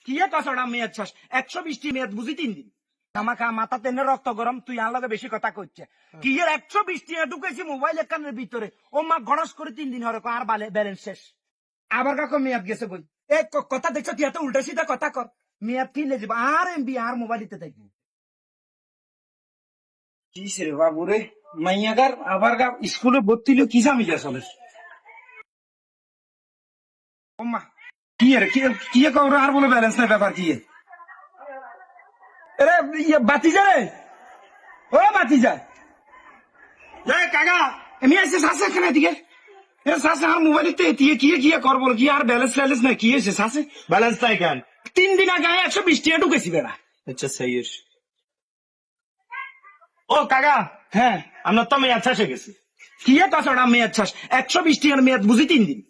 কিয়ে কছড়া মেয়াদ শেষ 120টি মেয়াদ বুঝি 3 দিন আমাকে মাথা তেনে রক্ত গরম তুই আর লগে বেশি কথা কইছে কি এর 120টি ঢুকেছি মোবাইল একানের ভিতরে ও মা গণস করে 3 দিন হরে আর ব্যালেন্স শেষ আবার কাকো মেয়াদ গেছে বই এই কথা দেখছো তুই এত উল্টা সিধা কথা কর মেয়াদ কিনলে যাব আর এমবি আর মোবাইলতে থাকবি কি রে বাবু রে মাইয়াগার আবার গা স্কুলে ভর্তি হলো কি জামিলা চলে ও মা কি এর কি কর আর বলে ব্যালেন্স নাই ব্যাপার কি अरे ये बातीजा रे ओ बातीजा ये काका আমি এসে সাসে কেন দিকে এ সাসে আর মোবাইল তে দিয়ে কি করব কি আর ব্যালেন্স না কি এসে সাসে ব্যালেন্স নাই কেন 3 দিন আগে 120 টাকা ঢুকেছি বেড়া আচ্ছা সেই ও কাকা হ্যাঁ আমরা তো মেয়াদ শেষ হয়ে গেছি কি এ কছড়া মেয়াদ শেষ 120 টাকার মেয়াদ বুঝি 3 দিন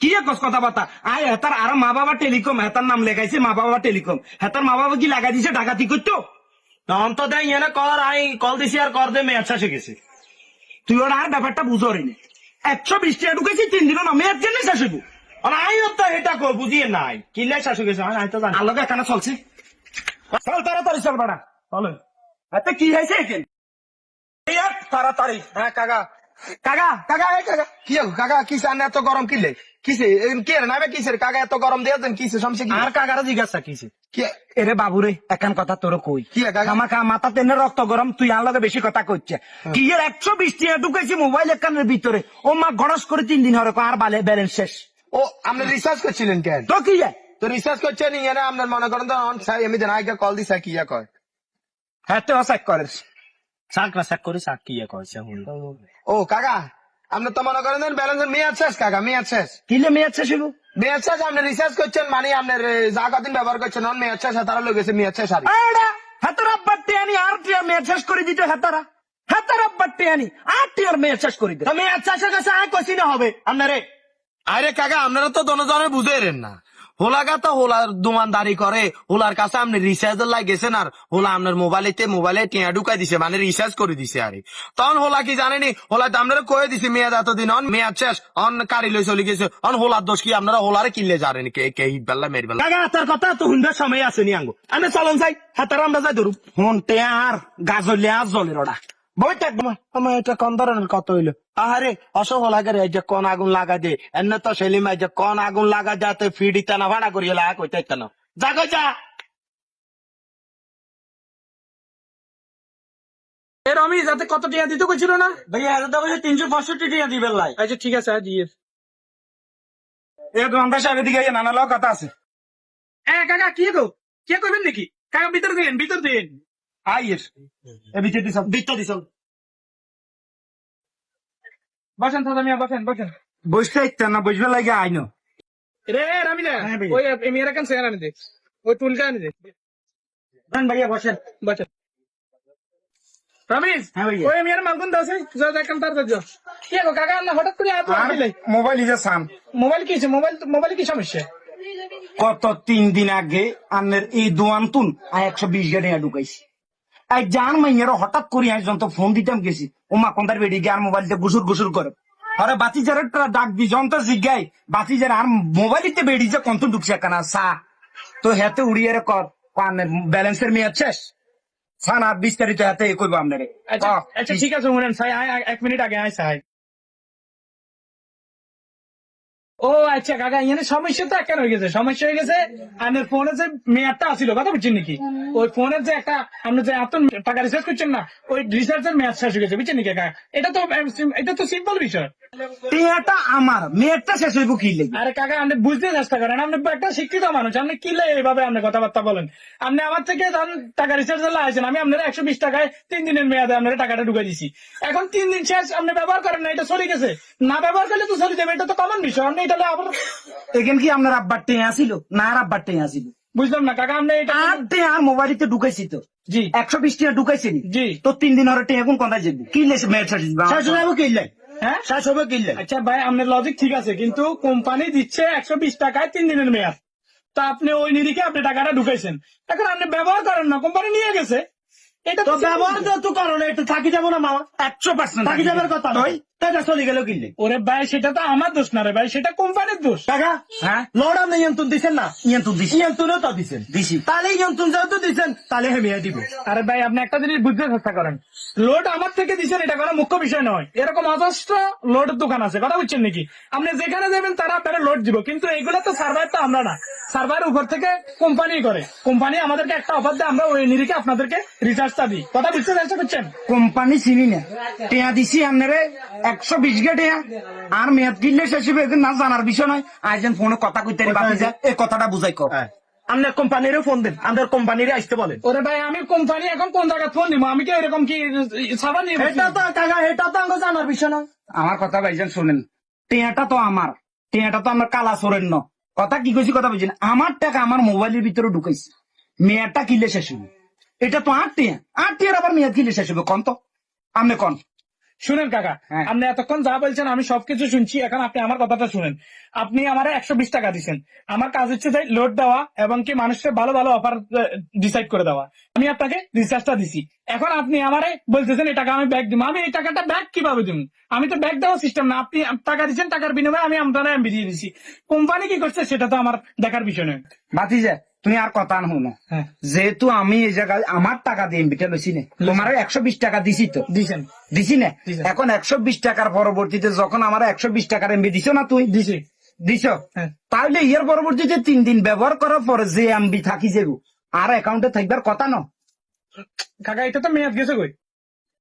কি এ কস কথা বাতা আয় হেতার আর মা বাবা টেলিকম হেতার নাম লেখাইছে মা বাবা টেলিকম হেতার মা বাবা কি লাগাই দিছে ডাকাতি করতো তখন তো দেয় এনে কর আই কল দিছি আর কর দে মেয়াদ শেষ হয়ে গেছি তুই ওর আর ব্যাপারটা বুঝরি নি 120 টাকা ঢুকেছি 3 দিনও না মেয়াদ জেনে শেষ হইব আর আইও তো এটা কর বুঝিয়ে নাই কিলে শেষ হয়ে গেছে আমি তো জানি আলোকে কেন চলছে চল তাড়াতাড়ি চল বাড়া চলো এতে কি হয়েছে এখানে তাড়াতাড়ি হ্যাঁ কাকা কাকা কাকা এই কাকা কি হলো কাকা কিসে আনে এত গরম কিলে কিসে কি রে নামে কিসের কাকা এত গরম দিয়েছেন কিসে সমস্যা কি আর কাকারা জিজ্ঞাসা কিছে কি এরে বাবুরে একান কথা তোর কই কি কাকা আমাকে মাথা তেনে রক্ত গরম তুই আর লগে বেশি কথা কইছে কি এর 120 টাকা ঢুকেছি মোবাইল একানের ভিতরে ও মা গণস করে 3 দিন হরে আর ব্যালেন্স শেষ ও আপনি রিসার্চ করছিলেন কেন তো কি যায় তো রিসার্চ করছেন এনে আপনার মনে করেন তো অন সাই আমি দেন আগে কল দিছা কি কয় হ্যাঁ তো অসাক করিস শাক না শাক করে শাক কি কইছে হুন ও কাকা আপনি তো মনে করেন ব্যালেন্স মেয়াদ শেষ কাকা মেয়াদ শেষ কিলে মেয়াদ শেষ হইব মেয়াদ শেষ আপনি রিসার্চ করছেন মানে আপনার যা কদিন ব্যবহার করছেন অন মেয়াদ শেষ তারা লোক গেছে মেয়াদ শেষ আর আড়া হাতার আব্বার টিয়ানি আর টিয়া মেয়াদ শেষ করে দিতে হাতারা হাতার আব্বার টিয়ানি আর টিয়ার মেয়াদ শেষ করে দিতে তো মেয়াদ শেষ হয়ে গেছে আই কইছি না হবে আপনারে আরে কাকা আপনারা তো দনজনে বুঝেরেন না হোলাগা তো হোলার দোকানদারি করে হোলার কাছে আপনি রিচার্জ লাগেছেন আর হোলা আপনার মোবাইলে টিয়া ঢুকাই দিছে মানে রিচার্জ করে দিছে আরে তখন হোলা কি জানেনি হোলা তো আপনারা কয়ে দিছে মেয়াদ এতদিন অন মেয়াদ শেষ অন কারি লই চলে গেছে অন হোলার দোষ কি আপনারা হোলারে কিনলে জানেন কে বেলা মেরি বেলা কাকা তার কথা তো হুন্ডার সময় আছে নি আঙ্গো আমি চলন যাই হাতার আমরা যাই ধরু হন টিয়ার গাজলিয়া জলের ওড়া বইটা আমার এটা কোন ধরনের কত হইলো আহারে অসহ লাগে রে যে কোন আগুন লাগা দে এমনি তো সেলিমাই যে কোন আগুন লাগা যাতে ফিডিতে না ভাড়া করিয়ে লাগা কইতে কেন যা কই যা এর আমি যাতে কত টিয়া দিতে কইছিল না ভাইয়া হাজার টাকা 365 টাকা দিবেন লাই আচ্ছা ঠিক আছে দিয়ে এ দোকানদার সাহেবের দিকে নানা লোক কথা আছে এ কাকা কি গো কে কইবেন নাকি কাকা ভিতর দিন আইয়ের এ ভিতর দিছ দিত দিছ বসেন দাদা মিয়া বসেন বসতে ইচ্ছা না বসবে লাগে আইনো রে রামিদা ওই মেয়েরা কেন সেখানে আনি দে ওই টুলটা আনি দে ভাইয়া বসেন রামিজ হ্যাঁ ভাইয়া ওই মেয়ের মালগুন দাও সেই যা দেখেন তার যাও কি গো কাকা না হঠাৎ করে আইতো মোবাইল ইজে সাম মোবাইল কি মোবাইল কি সমস্যা কত 3 দিন আগে আনের এই দোয়ান তুন 120 গাড়ি ঢুকাইছি আই জান মাইয়ার হঠাৎ করে আই যন্ত ফোন দিতাম গেছি ওমা কোনটার বেডি গিয়ে আর মোবাইলতে গুসুর করে আরে বাতি যারা ডাক দি যন্ত জিগাই বাতি যারা আর মোবাইলতে বেডি যে কত ঢুকছে কানা সা তো হেতে উড়িয়ে রে কর ব্যালেন্সের মেয়াদ শেষ সানা বিস্তারিত হাতে কইব আপনারে আচ্ছা ঠিক আছে শুনেন সাই 1 মিনিট আগে আই সাই ও আচ্ছা কাকা এখানে সমস্যা তো কেন হয়ে গেছে সমস্যা হয়ে গেছে আপনার ফোনে যে মেয়াদটা আসছিল কথা বুঝছেন নাকি ওই ফোনের যে একটা আপনি যে এত টাকা রিচার্জ করছেন না ওই রিচার্জের মেয়াদ শেষ হয়ে গেছে বুঝছেন নাকি কাকা এটা তো সিম্পল বিষয় টিয়াটা আমার মেয়াদটা শেষ হইব কি লাগে আরে কাকা আপনি বুঝতে চেষ্টা করেন আপনি একটা শিক্ষিত মানুষ আপনি কি এইভাবে আপনি কথাবার্তা বলেন আপনি আমার থেকে টাকা রিচার্জ লাগাইছেন আমি আপনার 120 টাকায় 3 দিনের মেয়াদে আপনার টাকাটা ঢুকে দিছি এখন 3 দিন শেষ আপনি ব্যবহার করেন না এটা চলে গেছে না ব্যবহার করলে তো চলে যাবে এটা তো কমন বিষয় আপনি এটা আবার এখানে কি আপনার আব্বার টিয়া আসিল না আর আব্বার টিয়া আসিল বুঝলাম না কাকা আপনি এটা আর টিয়ার মোবাইলতে ঢুকাইছি তো জি 120 টাকা ঢুকাইছি জি তো 3 দিন হরে টিয়া কোন কথা যাবি কি লেস মেয়াদ শেষ হইব কিনলে হ্যাঁ শেষ হবে কিনলে আচ্ছা ভাই আপনার লজিক ঠিক আছে কিন্তু কোম্পানি দিচ্ছে 120 টাকায় 3 দিনের মেয়াদ তা আপনি ওই নিরিখে আপনি টাকাটা ঢুকাইছেন এখন আপনি ব্যবহার করেন না কোম্পানি নিয়ে গেছে এটা তো ব্যবহার তো কারণে একটু থাকি যাবো না মামা 100% থাকি যাবার কথা নয় টাকা চলে গেল কিনলে ওরে ভাই সেটা তো আমার দোষ না রে ভাই, সেটা কোম্পানির দোষ। টাকা হ্যাঁ লোড আপনি ইয়ন্তুন দিচ্ছেন না, ইয়ন্তুন দিছি ইয়ন্তুনও তো দিচ্ছেন দিছি তাহলে ইয়ন্তুন যেহেতু দিচ্ছেন তাহলে হেমিয়া দিব। আরে ভাই আপনি একটা জিনিস বুঝতে চেষ্টা করেন, লোড আমার থেকে দিচ্ছেন এটা কোনো মুখ্য বিষয় নয়। এরকম অজস্র লোডের দোকান আছে, কথা বুঝছেন নাকি? আপনি যেখানে যাবেন তারা আপনারা লোড দিব, কিন্তু এগুলো তো সার্ভার তো আমরা না, সার্ভার উপর থেকে কোম্পানি করে। কোম্পানি আমাদেরকে একটা অফার দেয়, আমরা ওই নিরিখে আপনাদেরকে রিচার্জটা দিই। কথা বুঝতে চেষ্টা করছেন? কোম্পানি চিনি না, টেয়া দিছি আপনারে 120 গে টেয়া, আর মেয়াদ কিনলে শেষ হবে এগুলো না জানার বিষয় নয়। আইজেন ফোনে কথা কইতে বাকি যায়, এই কথাটা বুঝাই কর। আপনার কোম্পানিরও ফোন দেন, আমাদের কোম্পানিরে আসতে বলেন। ওরে ভাই আমি কোম্পানি এখন কোন জায়গায় ফোন দিব? আমি কি এরকম কি সার্ভার নিয়ে বসছি? এটা তো কাকা, এটা তো আমাকে জানার বিষয় না। আমার কথা ভাইজান শোনেন, টেয়াটা তো আমার, টেয়াটা তো আমার কালা সরেন ন। কথা কি কইছি কথা বুঝছেন? আমার টাকা আমার মোবাইলের ভিতরে ঢুকাইছি, মেয়াদটা কিনলে শেষ হবে। এটা তো 8 টিয়া, 8 টিয়ার আবার মেয়াদ কিনলে শেষ হবে, কন তো আপনি কন। শুনেন কাকা, হ্যাঁ। আপনি এতক্ষণ যা বলছেন আমি সবকিছু শুনছি, এখন আপনি আমার কথাটা শুনেন। আপনি আমার 120 টাকা দিচ্ছেন, আমার কাজ হচ্ছে যে লোড দেওয়া এবং কি মানুষকে ভালো ভালো অফার ডিসাইড করে দেওয়া। আমি আপনাকে রিচার্জটা দিছি, এখন আপনি আমারে বলতেছেন এই টাকা আমি ব্যাক দিব। আমি এই টাকাটা ব্যাক কিভাবে দিব? আমি তো ব্যাক দেওয়ার সিস্টেম না। আপনি টাকা দিচ্ছেন, টাকার বিনিময়ে আমি আপনারা এমবি দিয়ে দিছি। কোম্পানি কি করছে সেটা তো আমার দেখার বিষয় নয়। বাতিজা তুমি আর কথা শুনো, হ্যাঁ। যেহেতু আমি এই জায়গায় আমার টাকা দিয়ে এমবিটা লইছি না, তোমার 120 টাকা দিছি তো দিছেন? দিছি না। দিছি। এখন 120 টাকার পরবর্তীতে যখন আমার 120 টাকার এমবি দিছো না তুই দিছি। দিছ, হ্যাঁ। তাহলে এর পরবর্তীতে 3 দিন ব্যবহার করার পরে যে এমবি থাকি যাবো আর অ্যাকাউন্টে থাকবার কথা না। কাকা এটা তো মেয়াদ গেছে কই?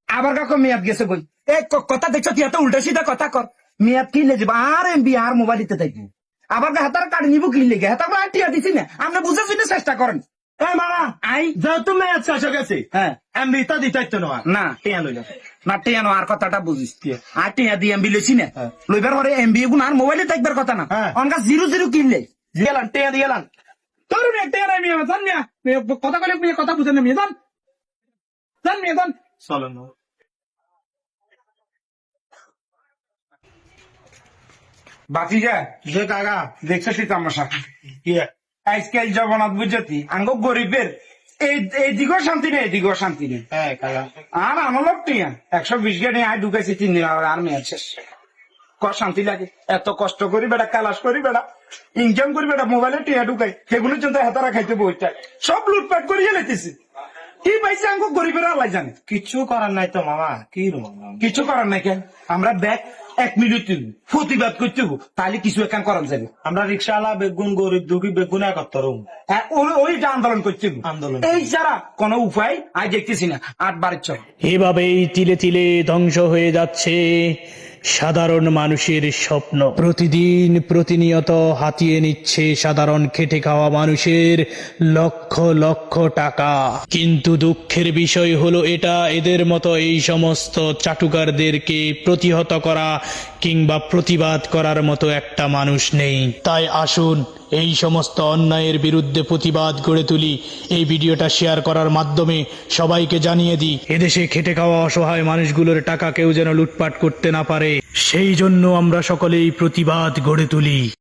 আবার কাকো মেয়াদ গেছে কই? এই কথা দেখছো তুই এত উল্টা সিধা কথা কর। মেয়াদ কিনলে যাবো আর এমবি আর মোবাইলিতে থাকবো, আবার হাতার কার্ড নিবো কিনলে গে হাতার টিয়া দিছি না। আপনি বুঝে শুনে চেষ্টা করেন। এই মারা আই যেহেতু মেয়াদ শেষ হয়ে গেছে, হ্যাঁ এমবি তো দিতে হইতো না। না টিয়া লইলাম। না টিয়া নো আর কথাটা বুঝিস, আর টিয়া দিয়ে এমবি লইছি না, লইবার পরে এমবি এগুলো আর মোবাইলে থাকবার কথা না। হ্যাঁ। অনকা 0 কিনলে দিয়ালাম, টিয়া দিয়ালাম। তোর একটা এরাই মেয়ে জান মিয়া, কথা বলে মেয়ে কথা বুঝেন না মেয়ে জান, জান মেয়ে জান। চলো না। বাকি যা যে কাকা দেখছো তুই তামাশা। কি আজকাল জগন্নাথ বুঝছি আঙ্গ গরিবের এই দিকেও শান্তি নেই, এদিকেও শান্তি নেই। হ্যাঁ কাকা, আর আমার লোক টিয়া 120 গে নিয়ে আয় ঢুকাইছি 3 দিন আর মেয়াদ শেষ। শান্তি লাগে? এত কষ্ট করি বেটা, কালাস করি বেটা, ইনকাম করি বেটা, মোবাইলে টিয়া ঢুকাই, সেগুলো জন্য হেতারা খাইতে বইটা সব লুটপাট করিয়ে লেতেছি। কি পাইছে আঙ্গ গরিবের আল্লাহ জানে। কিছু করার নাই তো মামা, কি কিছু করার নাই কেন? আমরা ব্যাগ 1 মিনিট প্রতিবাদ করতে হবো, তাহলে কিছু এখান করার যাবে। আমরা রিক্সাওয়ালা বেগুন, গরিব দুঃখী বেগুন একত্র হ্যাঁ, ওইটা আন্দোলন করতে হবো। আন্দোলন। এই ছাড়া কোনো উপায় আজ দেখতেছি না। 8 বারের চল এভাবেই তিলে তিলে ধ্বংস হয়ে যাচ্ছে সাধারণ মানুষের স্বপ্ন। প্রতিদিন প্রতিনিয়ত হাতিয়ে নিচ্ছে সাধারণ খেটে খাওয়া মানুষের লক্ষ লক্ষ টাকা। কিন্তু দুঃখের বিষয় হলো এটা, এদের মতো এই সমস্ত চাটুকারদেরকে প্রতিহত করা কিংবা প্রতিবাদ করার মতো একটা মানুষ নেই। তাই আসুন এই সমস্ত অন্যায়ের বিরুদ্ধে প্রতিবাদ গড়ে তুলি। এই ভিডিওটা শেয়ার করার মাধ্যমে সবাইকে জানিয়ে দিই, এদেশে খেটে খাওয়া অসহায় মানুষগুলোর টাকা কেউ যেন লুটপাট করতে না পারে। সেই জন্য আমরা সকলেই প্রতিবাদ গড়ে তুলি।